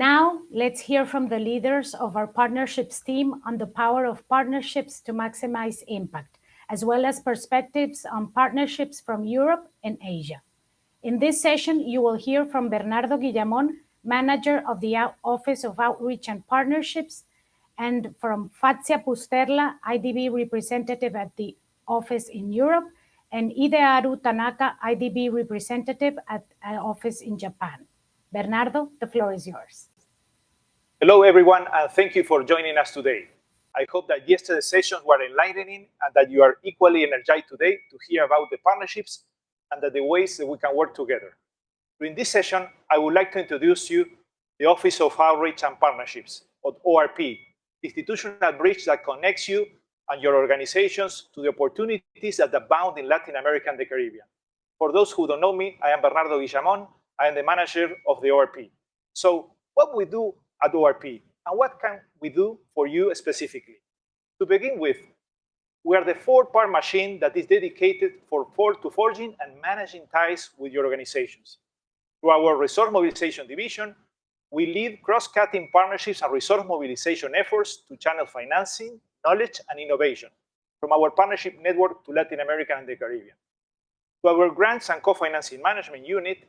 Now, let's hear from the leaders of our partnerships team on the power of partnerships to maximize impact, as well as perspectives on partnerships from Europe and Asia. In this session, you will hear from Bernardo Guillamón, Manager of the Office of Outreach and Partnerships, and from Fazia Pusterla, IDB Representative at the Office in Europe, and Idearu Tanaka, IDB Representative at Office in Japan. Bernardo, the floor is yours. Hello, everyone, and thank you for joining us today. I hope that yesterday's sessions were enlightening and that you are equally energized today to hear about the partnerships and the ways that we can work together. During this session, I would like to introduce you the Office of Outreach and Partnerships, or ORP, the institutional bridge that connects you and your organizations to the opportunities that abound in Latin America and the Caribbean. For those who don't know me, I am Bernardo Guillamón. I am the manager of the ORP. So what we do at ORP, and what can we do for you specifically? To begin with, we are the four-part machine that is dedicated to forging and managing ties with your organizations. Through our resource mobilization division, we lead cross-cutting partnerships and resource mobilization efforts to channel financing, knowledge, and innovation from our partnership network to Latin America and the Caribbean. To our grants and co-financing management unit,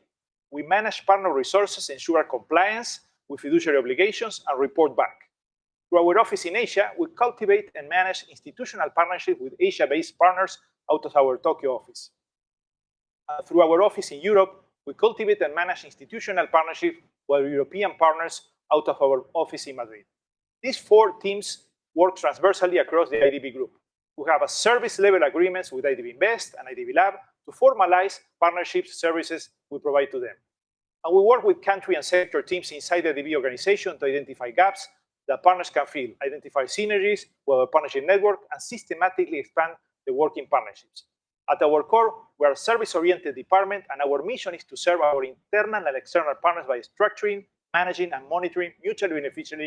we manage partner resources, ensure compliance with fiduciary obligations, and report back. Through our office in Asia, we cultivate and manage institutional partnerships with Asia-based partners out of our Tokyo office. Through our office in Europe, we cultivate and manage institutional partnerships with European partners out of our office in Madrid. These four teams work transversally across the IDB Group. We have a service-level agreements with IDB Invest and IDB Lab to formalize partnerships services we provide to them. And we work with country and sector teams inside the IDB organization to identify gaps that partners can fill, identify synergies with our partnership network, and systematically expand the working partnerships. At our core, we are a service-oriented department, and our mission is to serve our internal and external partners by structuring, managing, and monitoring mutually beneficial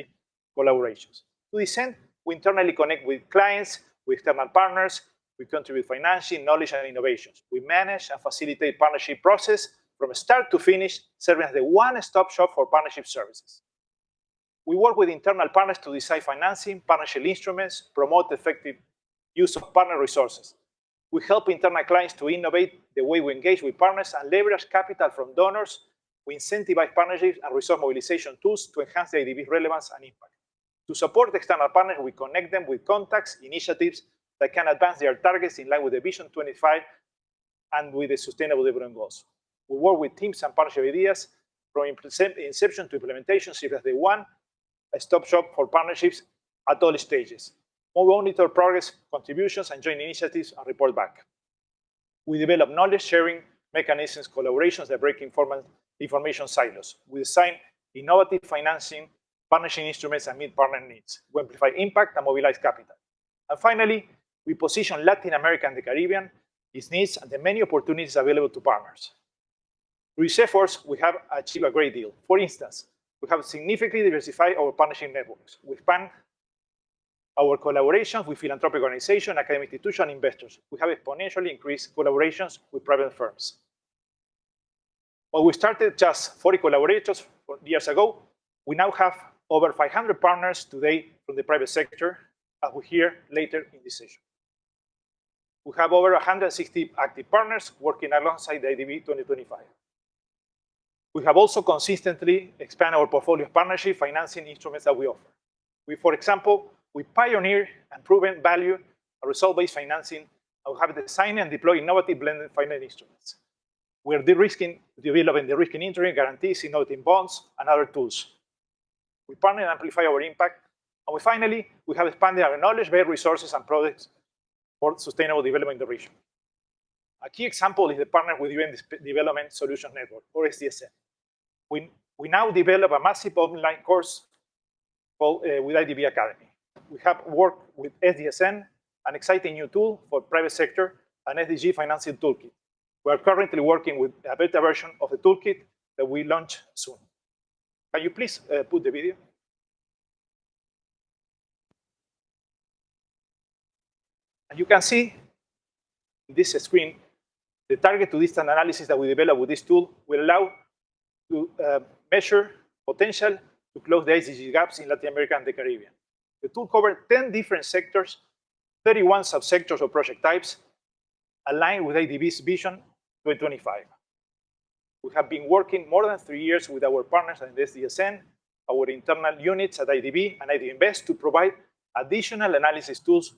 collaborations. To this end, we internally connect with clients, with external partners, we contribute financing, knowledge, and innovations. We manage and facilitate partnership process from start to finish, serving as the one-stop shop for partnership services. We work with internal partners to design financing, partnership instruments, promote effective use of partner resources. We help internal clients to innovate the way we engage with partners and leverage capital from donors. We incentivize partnerships and resource mobilization tools to enhance the IDB's relevance and impact. To support external partners, we connect them with contacts, initiatives that can advance their targets in line with the Vision 25 and with the Sustainable Development Goals. We work with teams and partnership ideas from inception to implementation, serve as the one-stop shop for partnerships at all stages. We monitor progress, contributions, and joint initiatives and report back. We develop knowledge-sharing mechanisms, collaborations that break information silos. We design innovative financing, partnership instruments, and meet partner needs. We amplify impact and mobilize capital. And finally, we position Latin America and the Caribbean, its needs, and the many opportunities available to partners. Through these efforts, we have achieved a great deal. For instance, we have significantly diversified our partnership networks. We expand our collaborations with philanthropic organizations, academic institutions, and investors. We have exponentially increased collaborations with private firms. When we started just 40 collaborators years ago, we now have over 500 partners today from the private sector, as we hear later in this session. We have over 160 active partners working alongside the IDB 2025. We have also consistently expanded our portfolio of partnership financing instruments that we offer. For example, we pioneer and proven value a result-based financing, and we have designed and deployed innovative blended finance instruments. We are developing de-risking instrument guarantees, innovative bonds, and other tools. We partner and amplify our impact. And finally, we have expanded our knowledge-based resources and products for sustainable development in the region. A key example is the Partner with UN Development Solutions Network, or SDSN. We now develop a massive online course called with IDB Academy. We have worked with SDSN, an exciting new tool for private sector, an SDG financing toolkit. We are currently working with a beta version of the toolkit that we launch soon. Can you please put the video? And you can see in this screen the target to distance analysis that we develop with this tool will allow to measure potential to close the SDG gaps in Latin America and the Caribbean. The tool covered 10 different sectors, 31 subsectors or project types, aligned with IDB's Vision 2025. We have been working more than 3 years with our partners at the SDSN, our internal units at IDB and IDB Invest to provide additional analysis tools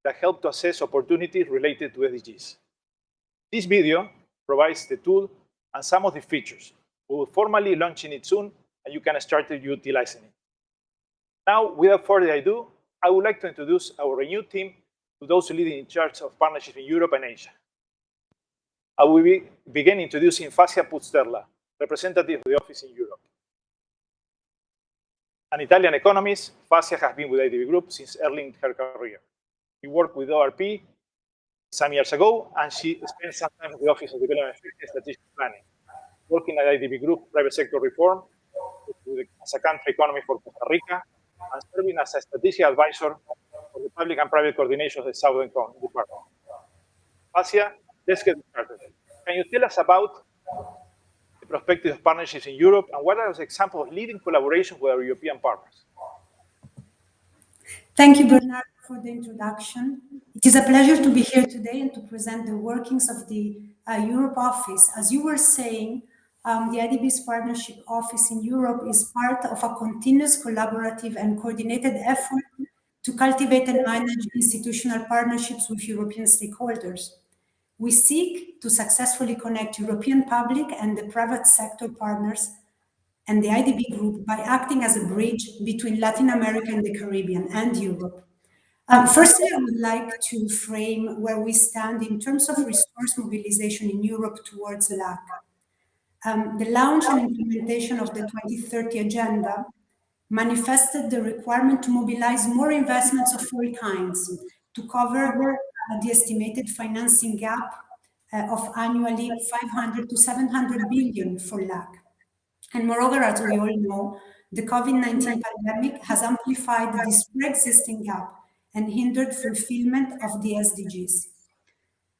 that help to assess opportunities related to SDGs. This video provides the tool and some of the features. We will formally launch it soon, and you can start utilizing it. Now, without further ado, I would like to introduce our renewed team to those leading in charge of partnerships in Europe and Asia. I will begin introducing Fassia Pusterla, representative of the office in Europe. An Italian economist, Fassia has been with IDB Group since early in her career. She worked with ORP some years ago, and she spent some time at the Office of Development and Strategic Planning, working at IDB Group Private Sector Reform, as a country economy for Costa Rica, and serving as a strategic advisor for the public and private coordination of the Southern Department. Fassia, let's get started. Can you tell us about the prospective of partnerships in Europe, and what are the examples of leading collaboration with our European partners? Thank you, Bernardo, for the introduction. It is a pleasure to be here today and to present the workings of the Europe office. As you were saying, the IDB's Partnership Office in Europe is part of a continuous collaborative and coordinated effort to cultivate and manage institutional partnerships with European stakeholders. We seek to successfully connect European public and the private sector partners and the IDB Group by acting as a bridge between Latin America and the Caribbean and Europe. Firstly, I would like to frame where we stand in terms of resource mobilization in Europe towards LAC. The launch and implementation of the 2030 Agenda manifested the requirement to mobilize more investments of all kinds to cover the estimated financing gap of annually 500 to 700 billion for LAC. And moreover, as we all know, the COVID-19 pandemic has amplified this pre-existing gap and hindered fulfillment of the SDGs.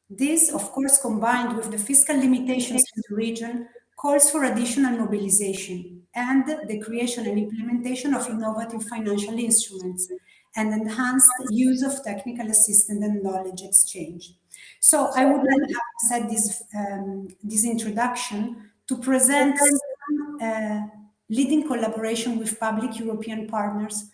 This, of course, combined with the fiscal limitations in the region, calls for additional mobilization and the creation and implementation of innovative financial instruments and enhanced use of technical assistance and knowledge exchange. So I would then have said this introduction to present some leading collaboration with public European partners,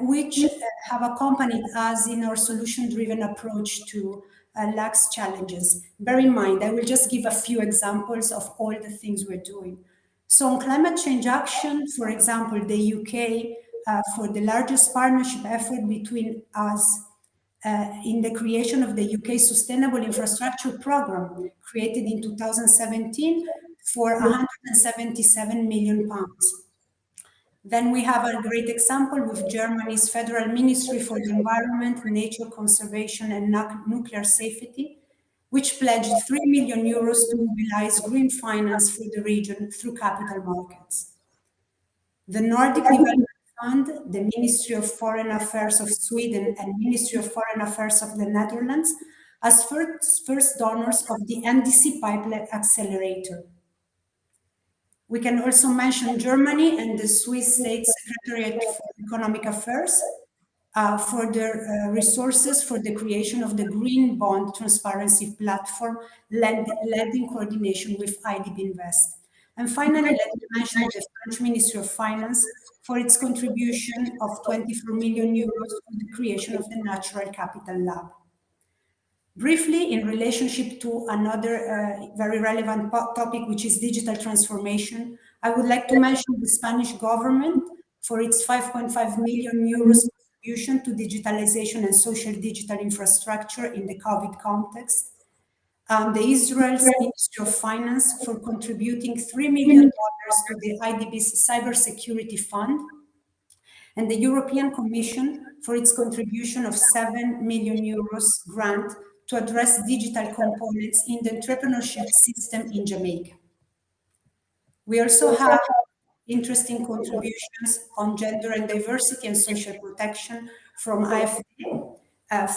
which have accompanied us in our solution-driven approach to LAC's challenges. Bear in mind, I will just give a few examples of all the things we're doing. So on climate change action, for example, the UK, for the largest partnership effort between us in the creation of the UK Sustainable Infrastructure Programme, created in 2017 for £177 million. Then we have a great example with Germany's Federal Ministry for the Environment, Nature Conservation and Nuclear Safety, which pledged €3 million to mobilize green finance for the region through capital markets. The Nordic Development Fund, the Ministry of Foreign Affairs of Sweden and Ministry of Foreign Affairs of the Netherlands, as first donors of the NDC Pipeline Accelerator. We can also mention Germany and the Swiss State Secretariat for Economic Affairs for their resources for the creation of the Green Bond Transparency Platform led in coordination with IDB Invest. And finally, let me mention the French Ministry of Finance for its contribution of €24 million for the creation of the Natural Capital Lab. Briefly, in relationship to another very relevant topic, which is digital transformation, I would like to mention the Spanish government for its €5.5 million contribution to digitalization and social digital infrastructure in the COVID context. The Israel's Ministry of Finance for contributing $3 million to the IDB's Cybersecurity Fund, and the European Commission for its contribution of €7 million grant to address digital components in the entrepreneurship system in Jamaica. We also have interesting contributions on gender and diversity and social protection from AFD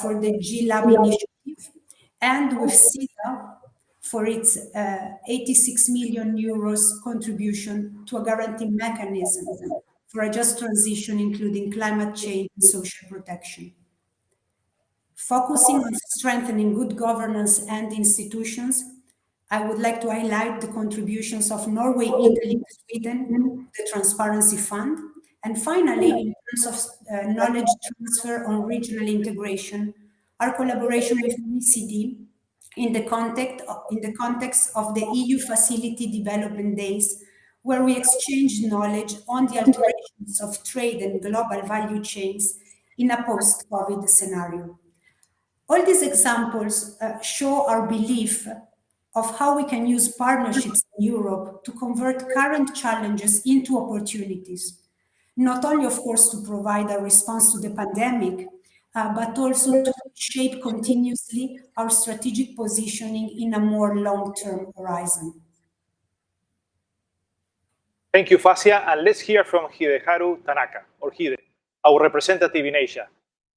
for the G-Lab initiative, and with CETA for its €86 million contribution to a guarantee mechanism for a just transition, including climate change and social protection. Focusing on strengthening good governance and institutions, I would like to highlight the contributions of Norway, Italy, and Sweden, the Transparency Fund, and finally, in terms of knowledge transfer on regional integration, our collaboration with OECD in the context of the EU Facility Development Days, where we exchange knowledge on the alterations of trade and global value chains in a post-COVID scenario. All these examples show our belief of how we can use partnerships in Europe to convert current challenges into opportunities, not only, of course, to provide a response to the pandemic, but also to shape continuously our strategic positioning in a more long-term horizon. Thank you, Fasia. And let's hear from Hideharu Tanaka, or Hide, our representative in Asia.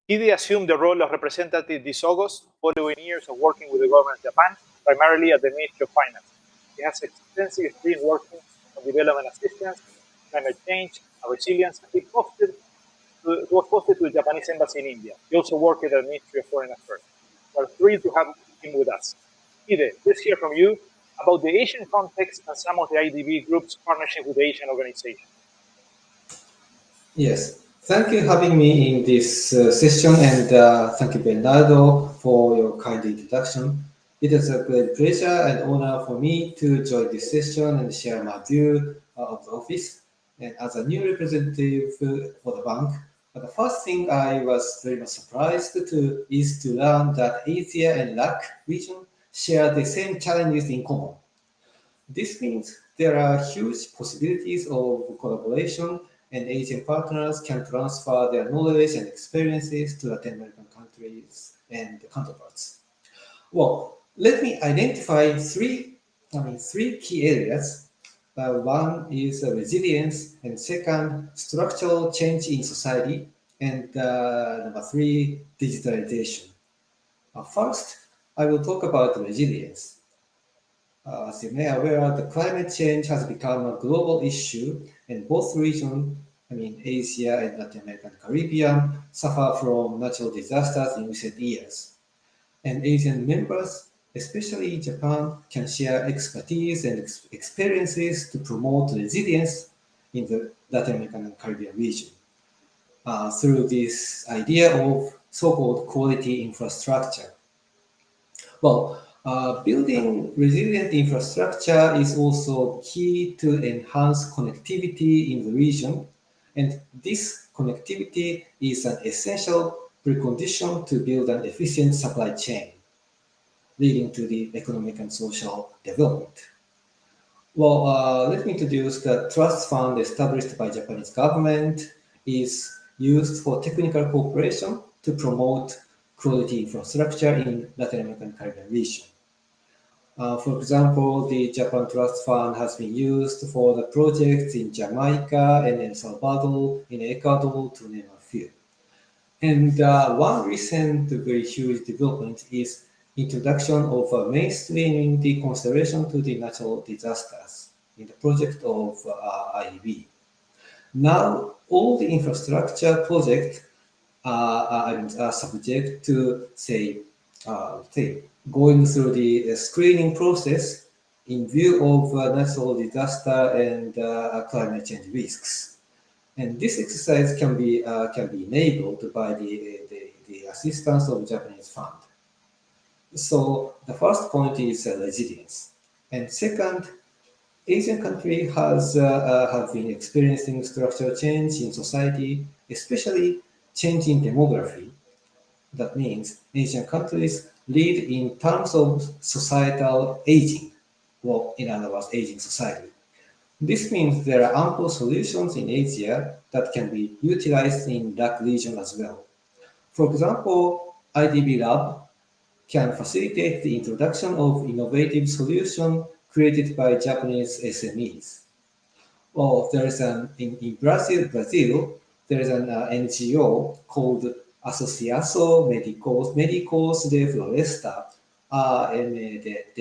Hide assumed the role of representative this August, following years of working with the government of Japan, primarily at the Ministry of Finance. He has extensive experience working on development assistance, climate change, and resilience. He was posted to the Japanese embassy in India. He also worked at the Ministry of Foreign Affairs. We're thrilled to have him with us. Hide, let's hear from you about the Asian context and some of the IDB Group's partnership with the Asian organization. Yes, thank you for having me in this session, and thank you, Bernardo, for your kind introduction. It is a great pleasure and honor for me to join this session and share my view of the office. And as a new representative for the bank, the first thing I was very much surprised is to learn that Asia and LAC region share the same challenges in common. This means there are huge possibilities of collaboration, and Asian partners can transfer their knowledge and experiences to Latin American countries and counterparts. Well, let me identify three key areas. One is resilience, and second, structural change in society, and number three, digitalization. First, I will talk about resilience. As you may be aware, the climate change has become a global issue, and both regions, Asia and Latin America and Caribbean, suffer from natural disasters in recent years. And Asian members, especially Japan, can share expertise and experiences to promote resilience in the Latin American and Caribbean region through this idea of so-called quality infrastructure. Well, building resilient infrastructure is also key to enhance connectivity in the region, and this connectivity is an essential precondition to build an efficient supply chain, leading to the economic and social development. Well, let me introduce the trust fund established by Japanese government is used for technical cooperation to promote quality infrastructure in Latin American Caribbean region. For example, the Japan Trust Fund has been used for the projects in Jamaica and El Salvador, in Ecuador, to name a few. And one recent very huge development is introduction of mainstreaming the consideration to the natural disasters in the project of IDB. Now, all the infrastructure projects are subject to, going through the screening process in view of natural disaster and climate change risks. And this exercise can be enabled by the assistance of Japanese fund. So the first point is resilience, and second, Asian countries have been experiencing structural change in society, especially change in demography. That means Asian countries lead in terms of societal aging, well, in other words, aging society. This means there are ample solutions in Asia that can be utilized in that region as well. For example, IDB Lab can facilitate the introduction of innovative solutions created by Japanese SMEs. Well, there is in Brazil, there is an NGO called Asociação Médicos de Floresta, AMDF.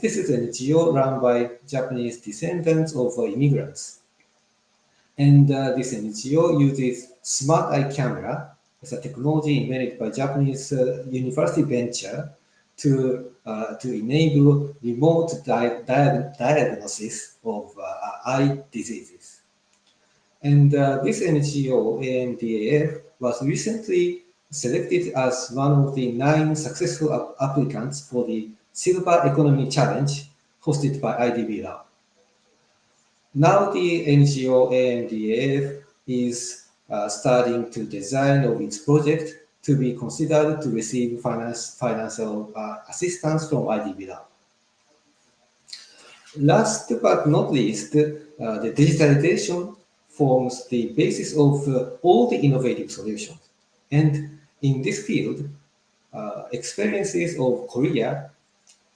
This is an NGO run by Japanese descendants of immigrants. And this NGO uses smart eye camera as a technology invented by Japanese university venture to enable remote diagnosis of eye diseases. And this NGO, AMDAF, was recently selected as one of the 9 successful applicants for the Silver Economy Challenge hosted by IDB Lab. Now the NGO AMDAF is starting to design of its project to be considered to receive financial assistance from IDB Lab. Last but not least, the digitalization forms the basis of all the innovative solutions. And in this field, experiences of Korea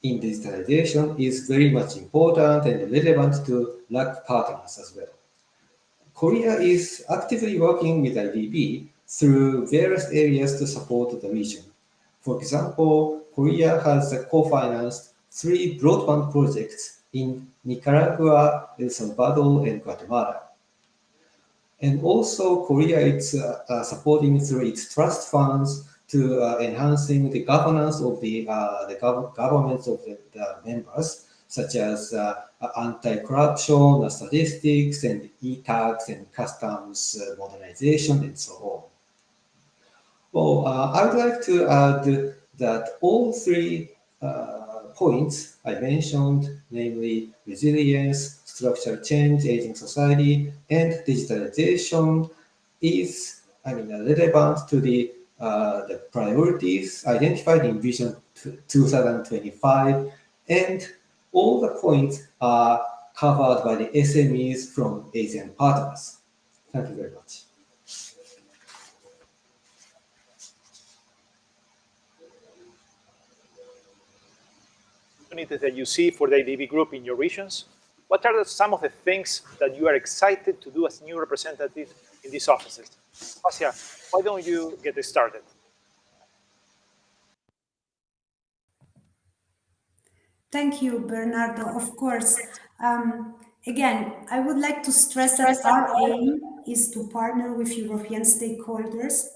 in digitalization is very much important and relevant to LAC partners as well. Korea is actively working with IDB through various areas to support the region. For example, Korea has co-financed 3 broadband projects in Nicaragua, El Salvador, and Guatemala. And also, Korea is supporting through its trust funds to enhancing the governance of the governments of the members, such as anti-corruption, statistics, and e-tax and customs modernization, and so on. Well, I would like to add that all 3 points I mentioned, namely resilience, structural change, aging society, and digitalization, is relevant to the priorities identified in Vision 2025, and all the points are covered by the SMEs from Asian partners. Thank you very much. Opportunities that you see for the IDB Group in your regions? What are some of the things that you are excited to do as new representative in these offices? Asia, why don't you get started? Thank you, Bernardo. Of course. Again, I would like to stress that our aim is to partner with European stakeholders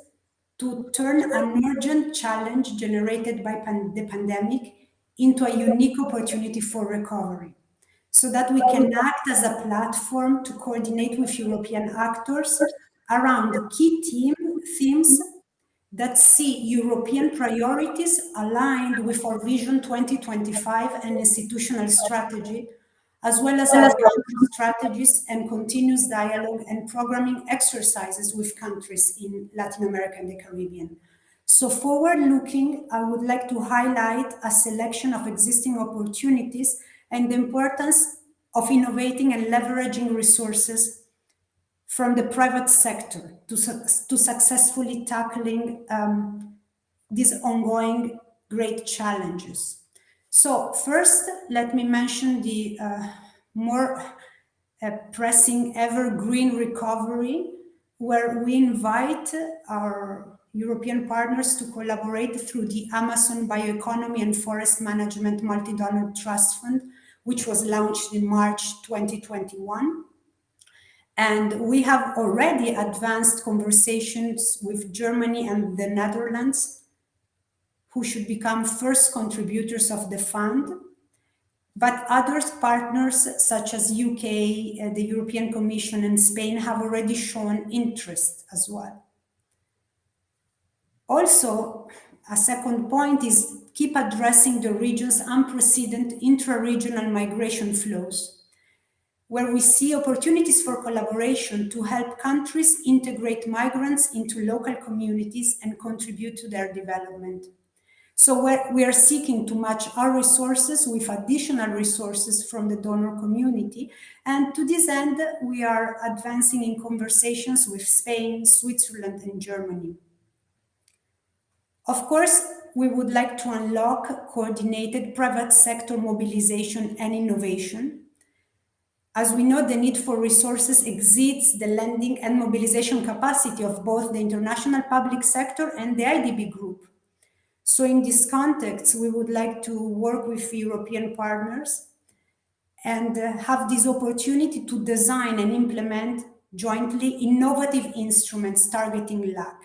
to turn an urgent challenge generated by the pandemic into a unique opportunity for recovery, so that we can act as a platform to coordinate with European actors around key themes that see European priorities aligned with our Vision 2025 and institutional strategy, as well as our country strategies and continuous dialogue and programming exercises with countries in Latin America and the Caribbean. So forward-looking, I would like to highlight a selection of existing opportunities and the importance of innovating and leveraging resources from the private sector to successfully tackling these ongoing great challenges. So first, let me mention the more pressing evergreen recovery, where we invite our European partners to collaborate through the Amazon Bioeconomy and Forest Management Multi-Donor Trust Fund, which was launched in March 2021. And we have already advanced conversations with Germany and the Netherlands, who should become first contributors of the fund. But other partners, such as UK, the European Commission, and Spain, have already shown interest as well. Also, a second point is keep addressing the region's unprecedented intra-regional migration flows, where we see opportunities for collaboration to help countries integrate migrants into local communities and contribute to their development. So we are seeking to match our resources with additional resources from the donor community. And to this end, we are advancing in conversations with Spain, Switzerland, and Germany. Of course, we would like to unlock coordinated private sector mobilization and innovation. As we know, the need for resources exceeds the lending and mobilization capacity of both the international public sector and the IDB Group. So in this context, we would like to work with European partners and have this opportunity to design and implement jointly innovative instruments targeting LAC.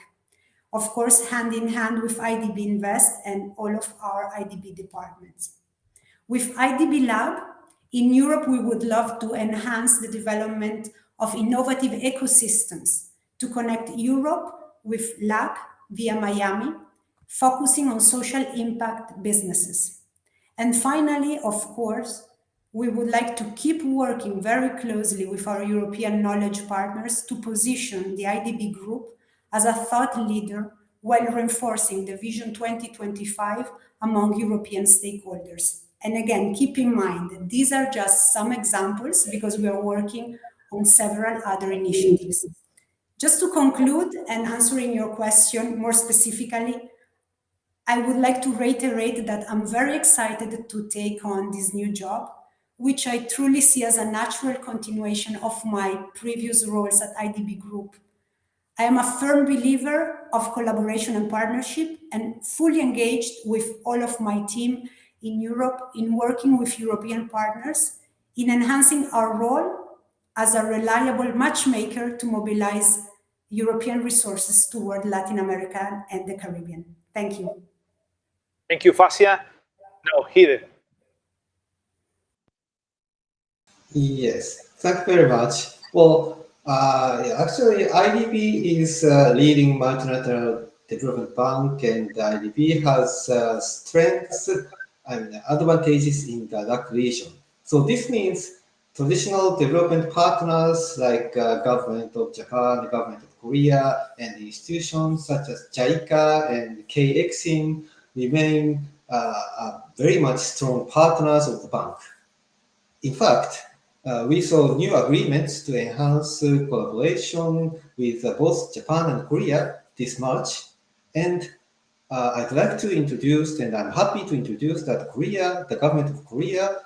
Of course, hand in hand with IDB Invest and all of our IDB departments. With IDB Lab, in Europe, we would love to enhance the development of innovative ecosystems to connect Europe with LAC via Miami, focusing on social impact businesses. And finally, of course, we would like to keep working very closely with our European knowledge partners to position the IDB Group as a thought leader while reinforcing the Vision 2025 among European stakeholders. And again, keep in mind that these are just some examples because we are working on several other initiatives. Just to conclude and answering your question more specifically, I would like to reiterate that I'm very excited to take on this new job, which I truly see as a natural continuation of my previous roles at IDB Group. I am a firm believer of collaboration and partnership and fully engaged with all of my team in Europe in working with European partners in enhancing our role as a reliable matchmaker to mobilize European resources toward Latin America and the Caribbean. Thank you. Thank you, Fasia. Now, Hide. Yes, thank you very much. Well, actually, IDB is a leading multilateral development bank, and IDB has strengths and advantages in the LAC region. So this means traditional development partners like government of Japan, the government of Korea, and institutions such as JICA and KEXIM remain very much strong partners of the bank. In fact, we saw new agreements to enhance collaboration with both Japan and Korea this March. And I'd like to introduce, and I'm happy to introduce that Korea, the government of Korea,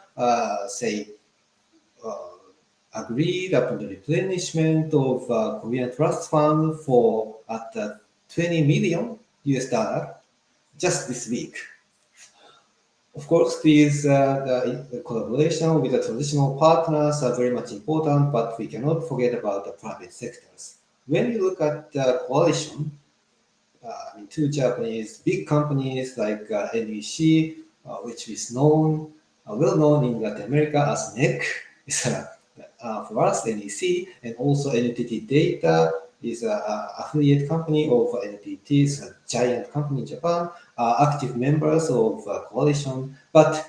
agreed upon the replenishment of Korean Trust Fund for at 20 million US dollar just this week. Of course, these the collaboration with the traditional partners are very much important, but we cannot forget about the private sectors. When you look at the coalition, two Japanese big companies like NEC, which is known, well known in Latin America as NEC, is for us NEC, and also NTT Data is an affiliate company of NTT, it's a giant company in Japan, active members of coalition, but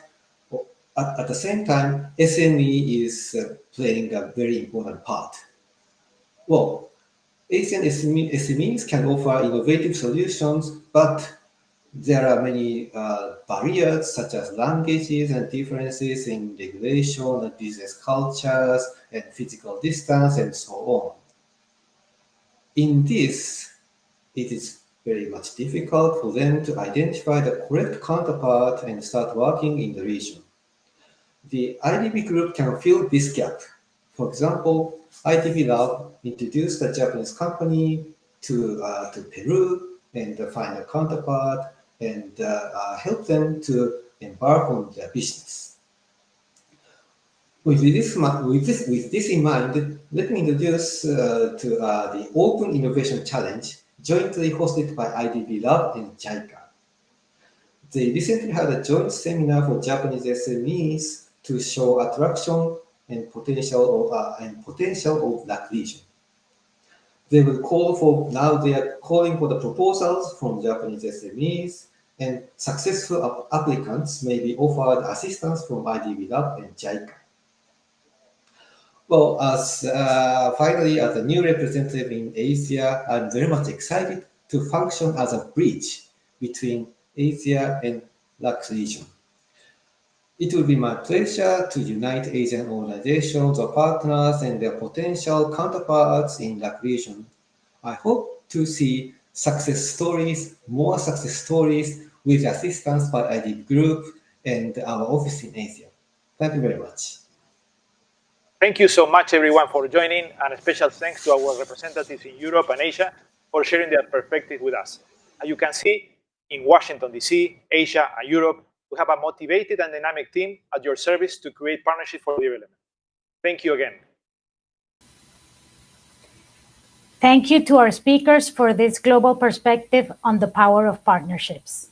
at the same time, SME is playing a very important part. Well, Asian SMEs can offer innovative solutions, but there are many barriers such as languages and differences in regulation and business cultures and physical distance and so on. In this, it is very much difficult for them to identify the correct counterpart and start working in the region. The IDB Group can fill this gap. For example, IDB Lab introduced a Japanese company to Peru and find a counterpart and help them to embark on their business. With this in mind, let me introduce the Open Innovation Challenge, jointly hosted by IDB Lab and JICA. They recently had a joint seminar for Japanese SMEs to show attraction and potential of that region. They will they are calling for the proposals from Japanese SMEs, and successful applicants may be offered assistance from IDB Lab and JICA. Well, finally, as a new representative in Asia, I'm very much excited to function as a bridge between Asia and LAC region. It will be my pleasure to unite Asian organizations or partners and their potential counterparts in LAC region. I hope to see more success stories with assistance by IDB Group and our office in Asia. Thank you very much. Thank you so much, everyone, for joining, and a special thanks to our representatives in Europe and Asia for sharing their perspective with us. As you can see, in Washington, D.C., Asia, and Europe, we have a motivated and dynamic team at your service to create partnership for development. Thank you again. Thank you to our speakers for this global perspective on the power of partnerships.